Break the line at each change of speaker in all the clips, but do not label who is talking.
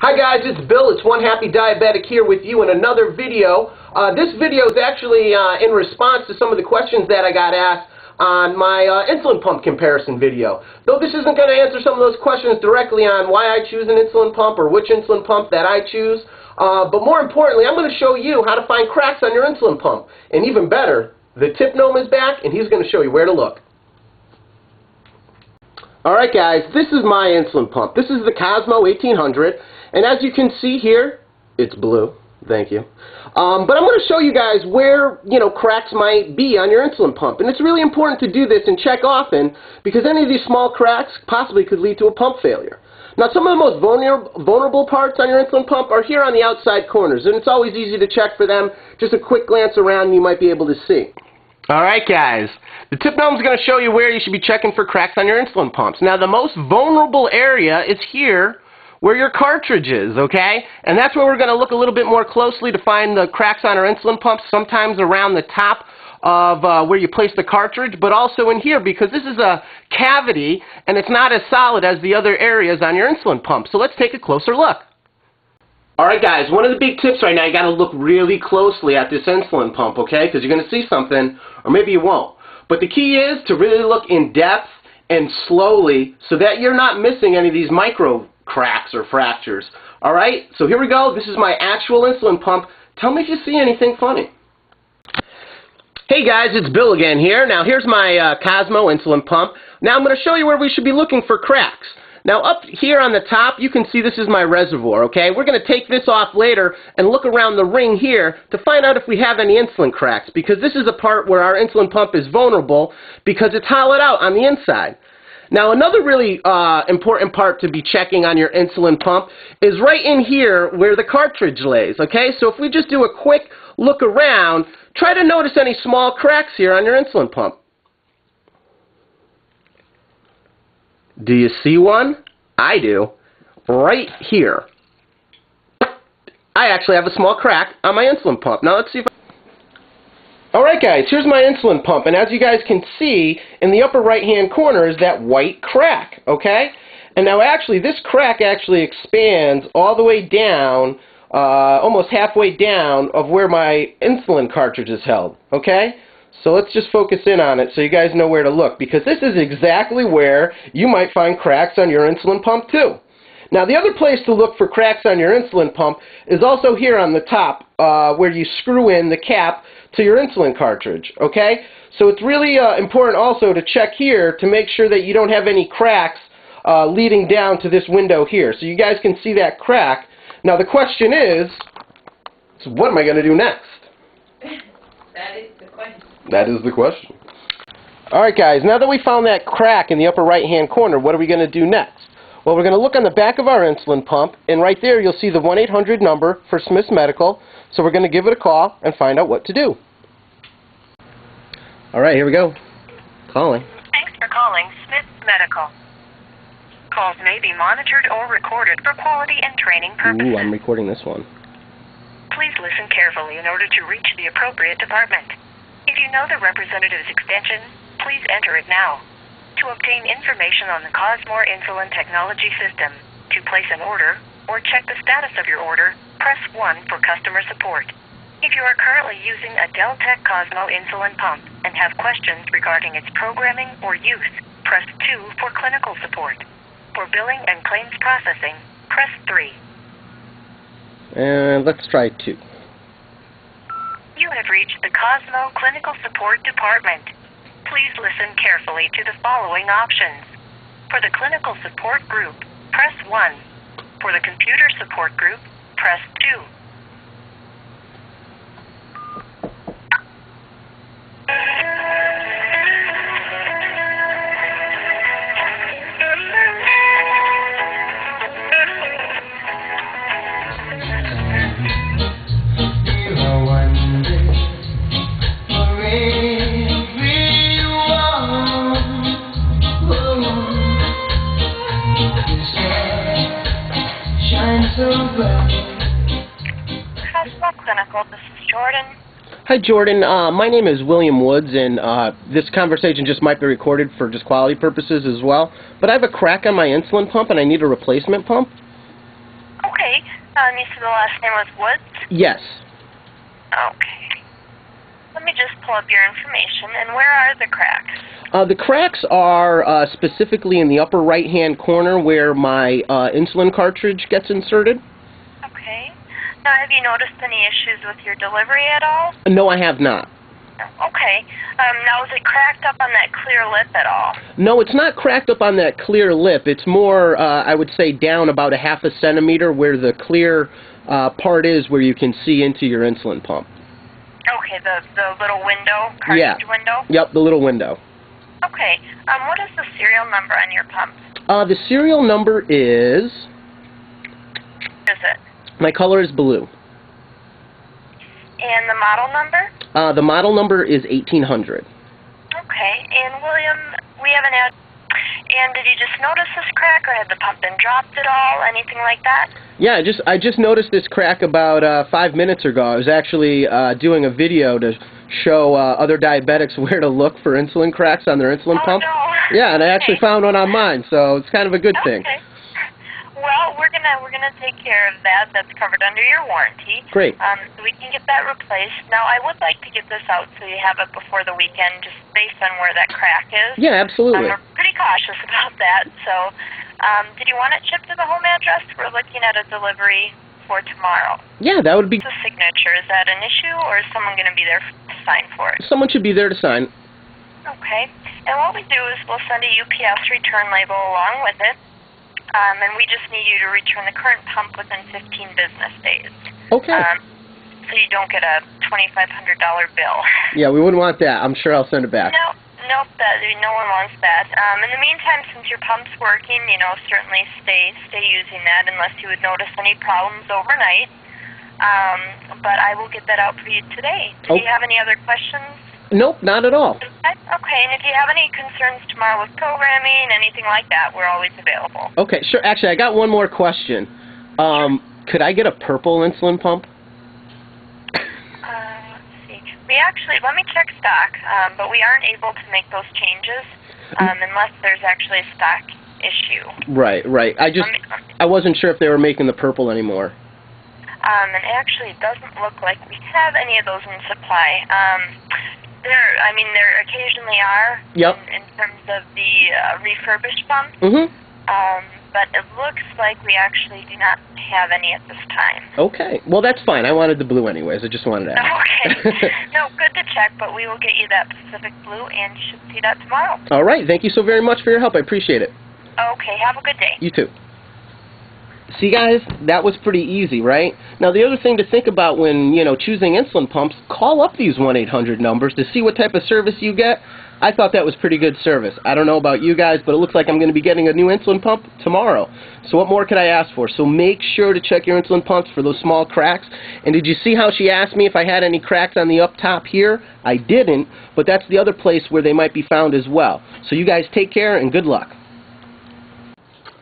Hi guys, it's Bill. It's One Happy Diabetic here with you in another video. This video is actually in response to some of the questions that I got asked on my insulin pump comparison video. Though this isn't going to answer some of those questions directly on why I choose an insulin pump or which insulin pump that I choose, but more importantly, I'm going to show you how to find cracks on your insulin pump. And even better, the tip gnome is back and he's going to show you where to look. Alright guys, this is my insulin pump. This is the Cosmo 1800, and as you can see here, it's blue. Thank you. But I'm going to show you guys where, cracks might be on your insulin pump. And it's really important to do this and check often, because any of these small cracks possibly could lead to a pump failure. Now, some of the most vulnerable parts on your insulin pump are here on the outside corners, and it's always easy to check for them. Just a quick glance around, you might be able to see. Alright guys, the tip gnome is going to show you where you should be checking for cracks on your insulin pumps. Now the most vulnerable area is here where your cartridge is, okay? And that's where we're going to look a little bit more closely to find the cracks on our insulin pumps, sometimes around the top of where you place the cartridge, but also in here because this is a cavity and it's not as solid as the other areas on your insulin pump. So let's take a closer look. Alright guys, one of the big tips right now, you got to look really closely at this insulin pump, okay? Because you're going to see something, or maybe you won't. But the key is to really look in depth and slowly so that you're not missing any of these micro cracks or fractures. Alright, so here we go. This is my actual insulin pump. Tell me if you see anything funny. Hey guys, it's Bill again here. Now here's my Cosmo insulin pump. Now I'm going to show you where we should be looking for cracks. Now up here on the top, you can see this is my reservoir, okay? We're going to take this off later and look around the ring here to find out if we have any insulin cracks, because this is a part where our insulin pump is vulnerable because it's hollowed out on the inside. Now another really important part to be checking on your insulin pump is right in here where the cartridge lays, okay? So if we just do a quick look around, try to notice any small cracks here on your insulin pump. Do you see one? I do. Right here. I actually have a small crack on my insulin pump. Now let's see if Alright guys, here's my insulin pump, and as you guys can see, in the upper right hand corner is that white crack, okay? And now actually, this crack actually expands all the way down, almost halfway down of where my insulin cartridge is held, okay? So let's just focus in on it so you guys know where to look, because this is exactly where you might find cracks on your insulin pump too. Now the other place to look for cracks on your insulin pump is also here on the top where you screw in the cap to your insulin cartridge, okay? So it's really important also to check here to make sure that you don't have any cracks leading down to this window here. So you guys can see that crack. Now the question is, so what am I going to do next?
That is the question.
That is the question. Alright guys, now that we found that crack in the upper right hand corner, what are we going to do next? Well, we're going to look on the back of our insulin pump, and right there you'll see the 1-800 number for Smith's Medical, so we're going to give it a call and find out what to do. Alright, here we go. Calling.
Thanks for calling Smith's Medical. Calls may be monitored or recorded for quality and training purposes.
Ooh, I'm recording this one.
Please listen carefully in order to reach the appropriate department. If you know the representative's extension, please enter it now. To obtain information on the Cosmo Insulin Technology System, to place an order, or check the status of your order, press 1 for customer support. If you are currently using a Deltec Cosmo insulin pump and have questions regarding its programming or use, press 2 for clinical support. For billing and claims processing, press 3.
And let's try 2.
You have reached the Cosmo Clinical Support Department. Please listen carefully to the following options. For the clinical support group, press 1. For the computer support group, press 2. Cosmo Clinical, this is Jordan.
Hi Jordan, my name is William Woods, and this conversation just might be recorded for just quality purposes as well, but I have a crack on my insulin pump and I need a replacement pump.
Okay, You said the last name was Woods?
Yes.
Okay. Let me just pull up your information. And where are the cracks?
The cracks are specifically in the upper right-hand corner where my insulin cartridge gets inserted.
Okay. Now, have you noticed any issues with your delivery at all?
No, I have not.
Okay. Now, is it cracked up on that clear lip at all?
No, it's not cracked up on that clear lip. It's more, I would say, down about a half a centimeter where the clear part is where you can see into your insulin pump.
Okay, the little window, cartridge window?
Yep, the little window.
Okay. What is the serial number on your pump?
The serial number is...
Is it?
My color is blue.
And the model number?
The model number is 1800.
Okay. And William, we have an ad. And did you just notice this crack, or had the pump been dropped at all? Anything like that?
Yeah, I just noticed this crack about 5 minutes ago. I was actually doing a video to show other diabetics where to look for insulin cracks on their insulin pump.
No.
Yeah, and I actually found one on mine, so it's kind of a good thing.
Okay. Well, we're gonna take care of that. That's covered under your warranty.
Great.
So we can get that replaced. Now, I would like to get this out so you have it before the weekend, just based on where that crack is.
Yeah, absolutely.
We're pretty cautious about that. So, did you want it shipped to the home address? We're looking at a delivery for tomorrow.
Yeah, that would be...
The signature, is that an issue, or is someone going to be there to sign for it?
Someone should be there to sign.
Okay. And what we do is we'll send a UPS return label along with it. And we just need you to return the current pump within 15 business days.
Okay.
So you don't get a $2,500 bill.
Yeah, we wouldn't want that. I'm sure I'll send it back.
No one wants that. In the meantime, since your pump's working, certainly stay using that unless you would notice any problems overnight. But I will get that out for you today. Do you have any other questions?
Nope, not at all.
Okay, and if you have any concerns tomorrow with programming, anything like that, we're always available.
Okay, sure. Actually, I got one more question. Could I get a purple insulin pump?
Let's see. Let me check stock, but we aren't able to make those changes unless there's actually a stock issue.
Right. I wasn't sure if they were making the purple anymore.
And actually, it doesn't look like we have any of those in supply. There occasionally are.
Yep.
In terms of the refurbished pumps.
Mm-hmm.
But it looks like we actually do not have any at this time.
Okay. Well, that's fine. I wanted the blue anyways. I just wanted to ask.
Okay. No, good to check, but we will get you that Pacific blue, and you should see that tomorrow.
All right. Thank you so very much for your help. I appreciate it.
Okay. Have a good day.
You too. See, guys, that was pretty easy, right? Now, the other thing to think about when, choosing insulin pumps, call up these 1-800 numbers to see what type of service you get. I thought that was pretty good service. I don't know about you guys, but it looks like I'm going to be getting a new insulin pump tomorrow. So what more could I ask for? So make sure to check your insulin pumps for those small cracks. And did you see how she asked me if I had any cracks on the up top here? I didn't, but that's the other place where they might be found as well. So you guys take care and good luck.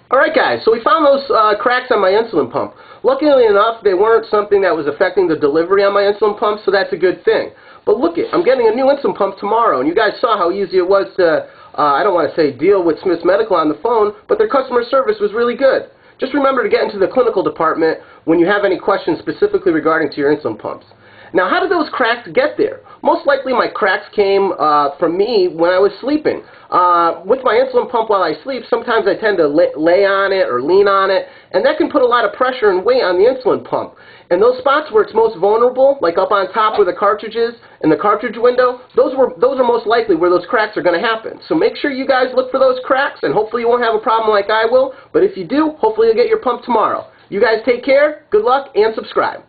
Alright guys, so we found those cracks on my insulin pump. Luckily enough, they weren't something that was affecting the delivery on my insulin pump, so that's a good thing. But look it, I'm getting a new insulin pump tomorrow, and you guys saw how easy it was to, I don't want to say deal with Smith's Medical on the phone, but their customer service was really good. Just remember to get into the clinical department when you have any questions specifically regarding to your insulin pumps. Now, how did those cracks get there? Most likely my cracks came from me when I was sleeping. With my insulin pump while I sleep, sometimes I tend to lay on it or lean on it, and that can put a lot of pressure and weight on the insulin pump. And those spots where it's most vulnerable, like up on top where the cartridge is, in the cartridge window, those are most likely where those cracks are going to happen. So make sure you guys look for those cracks, and hopefully you won't have a problem like I will. But if you do, hopefully you'll get your pump tomorrow. You guys take care, good luck, and subscribe.